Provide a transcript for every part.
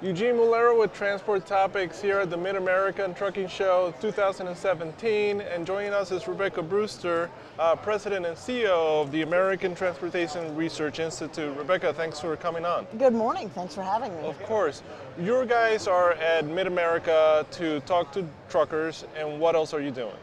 Eugene Mulero with Transport Topics here at the Mid-American Trucking Show 2017, and joining us is Rebecca Brewster, President and CEO of the American Transportation Research Institute. Rebecca, thanks for coming on. Good morning, thanks for having me. Of course. Your guys are at Mid-America to talk to truckers, and what else are you doing?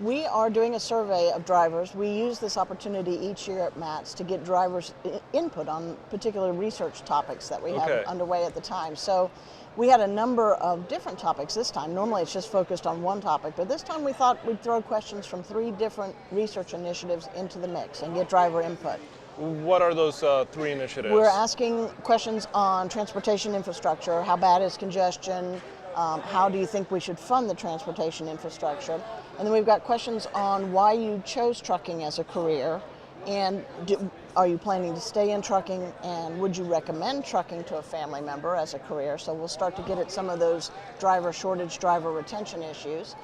We are doing a survey of drivers. We use this opportunity each year at MATS to get drivers' input on particular research topics that we have underway at the time. So we had a number of different topics this time. Normally it's just focused on one topic, but this time we thought we'd throw questions from 3 different research initiatives into the mix and get driver input. What are those 3 initiatives? We're asking questions on transportation infrastructure. How bad is congestion? How do you think we should fund the transportation infrastructure? And then we've got questions on why you chose trucking as a career, and are you planning to stay in trucking, and would you recommend trucking to a family member as a career? So we'll start to get at some of those driver shortage, driver retention issues.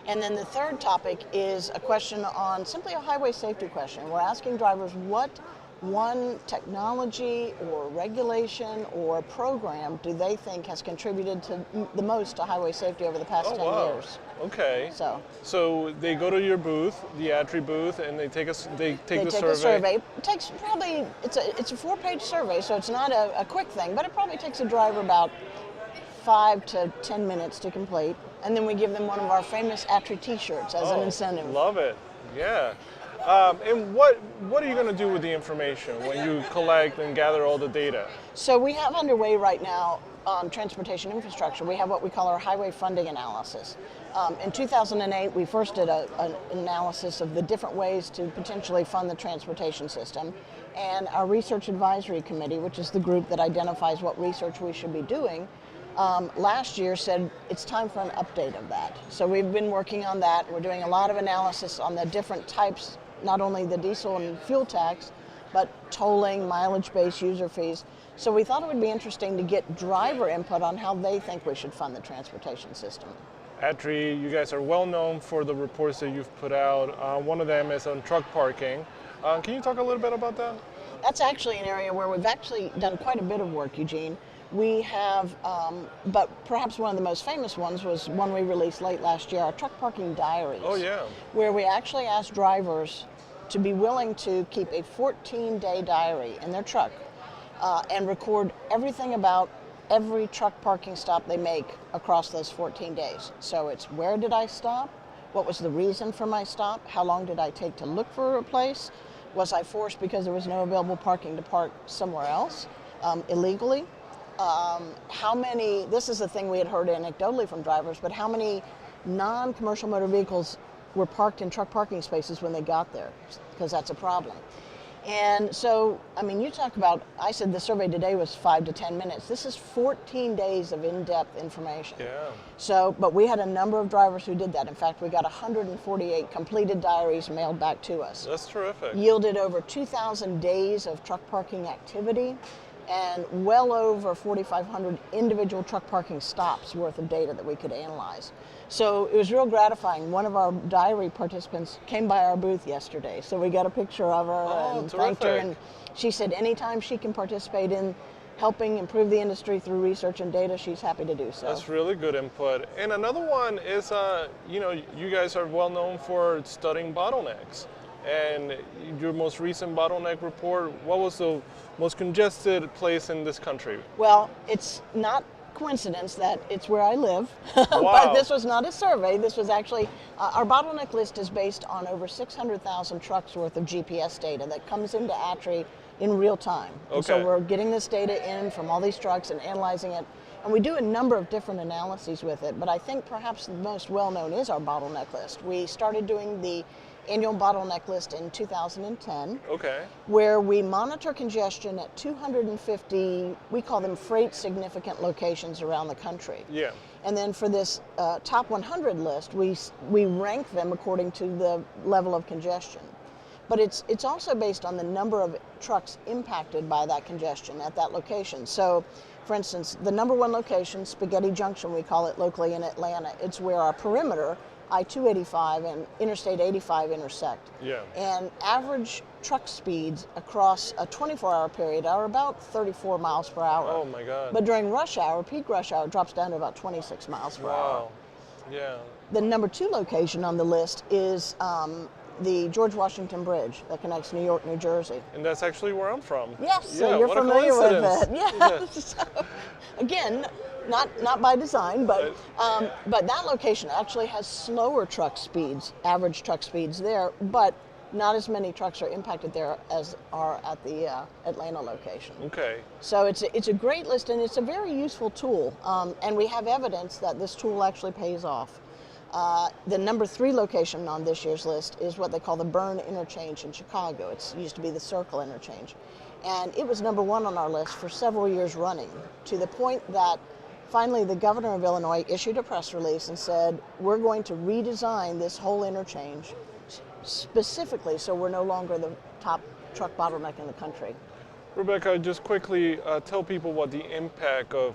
And then the third topic is a question on simply a highway safety question. We're asking drivers what one technology or regulation or program do they think has contributed to the most to highway safety over the past 10 years. Okay. So they go to your booth, the ATRI booth, and they take the survey. It takes probably, it's a 4-page survey, so it's not a quick thing, but it probably takes a driver about 5 to 10 minutes to complete. And then we give them one of our famous ATRI t-shirts as an incentive. Love it. Yeah. And what are you going to do with the information when you collect and gather all the data? So we have underway right now on transportation infrastructure, we have what we call our highway funding analysis. In 2008, we first did an analysis of the different ways to potentially fund the transportation system. And our Research Advisory Committee, which is the group that identifies what research we should be doing, last year said it's time for an update of that. So we've been working on that. We're doing a lot of analysis on the different types, not only the diesel and fuel tax, but tolling, mileage-based user fees. So we thought it would be interesting to get driver input on how they think we should fund the transportation system. ATRI, you guys are well known for the reports that you've put out. One of them is on truck parking. Can you talk a little bit about that? That's actually an area where we've actually done quite a bit of work, Eugene. We have, but perhaps one of the most famous ones was one we released late last year, our truck parking diaries. Oh yeah. Where we actually asked drivers to be willing to keep a 14-day diary in their truck and record everything about every truck parking stop they make across those 14 days. So it's where did I stop? What was the reason for my stop? How long did I take to look for a place? Was I forced because there was no available parking to park somewhere else illegally? How many, this is a thing we had heard anecdotally from drivers, but how many non-commercial motor vehicles were parked in truck parking spaces when they got there? Because that's a problem. And so, I mean, you talk about, I said the survey today was 5 to 10 minutes. This is 14 days of in-depth information. Yeah. So, but we had a number of drivers who did that. In fact, we got 148 completed diaries mailed back to us. That's terrific. Yielded over 2,000 days of truck parking activity, and well over 4,500 individual truck parking stops worth of data that we could analyze. So it was real gratifying. One of our diary participants came by our booth yesterday, so we got a picture of her and thanked her. And she said anytime she can participate in helping improve the industry through research and data, she's happy to do so. That's really good input. And another one is, you guys are well known for studying bottlenecks. And your most recent bottleneck report, what was the most congested place in this country? Well, it's not coincidence that it's where I live, Wow. But this was not a survey. This was actually, our bottleneck list is based on over 600,000 trucks worth of GPS data that comes into ATRI in real time. Okay. And so we're getting this data in from all these trucks and analyzing it. And we do a number of different analyses with it, but I think perhaps the most well-known is our bottleneck list. We started doing the annual bottleneck list in 2010, where we monitor congestion at 250, we call them freight significant locations around the country. Yeah. And then for this top 100 list, we rank them according to the level of congestion. But it's also based on the number of trucks impacted by that congestion at that location. So, for instance, the #1 location, Spaghetti Junction, we call it locally in Atlanta, it's where our perimeter I-285 and Interstate 85 intersect. Yeah. And average truck speeds across a 24-hour period are about 34 miles per hour. Oh my God. But during rush hour, peak rush hour, it drops down to about 26 miles per hour. Wow. Yeah. The number 2 location on the list is the George Washington Bridge that connects New York, New Jersey. And that's actually where I'm from. Yes, Yeah, so you're what a familiar with coincidence. it. Yes. So, again, not by design, but that location actually has slower truck speeds, average truck speeds there, but not as many trucks are impacted there as are at the Atlanta location. Okay. So it's a great list, and it's a very useful tool, and we have evidence that this tool actually pays off. The number 3 location on this year's list is what they call the Burn Interchange in Chicago. It used to be the Circle Interchange. And it was number 1 on our list for several years running, to the point that finally the governor of Illinois issued a press release and said, we're going to redesign this whole interchange specifically so we're no longer the top truck bottleneck in the country. Rebecca, just quickly tell people what the impact of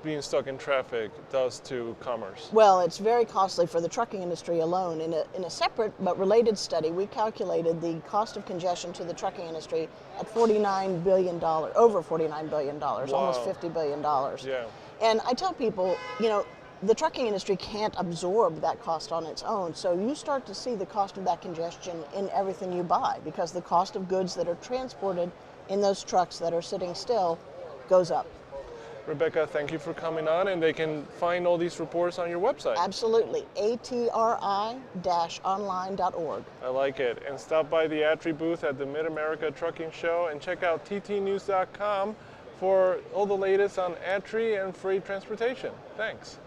being stuck in traffic does to commerce. Well, it's very costly for the trucking industry alone. In a separate but related study, we calculated the cost of congestion to the trucking industry at $49 billion, over $49 billion, Wow. almost $50 billion. Yeah. And I tell people, the trucking industry can't absorb that cost on its own, so you start to see the cost of that congestion in everything you buy, because the cost of goods that are transported in those trucks that are sitting still goes up. Rebecca, thank you for coming on, and they can find all these reports on your website. Absolutely, ATRI-online.org. I like it. And stop by the ATRI booth at the Mid-America Trucking Show and check out ttnews.com for all the latest on ATRI and freight transportation. Thanks.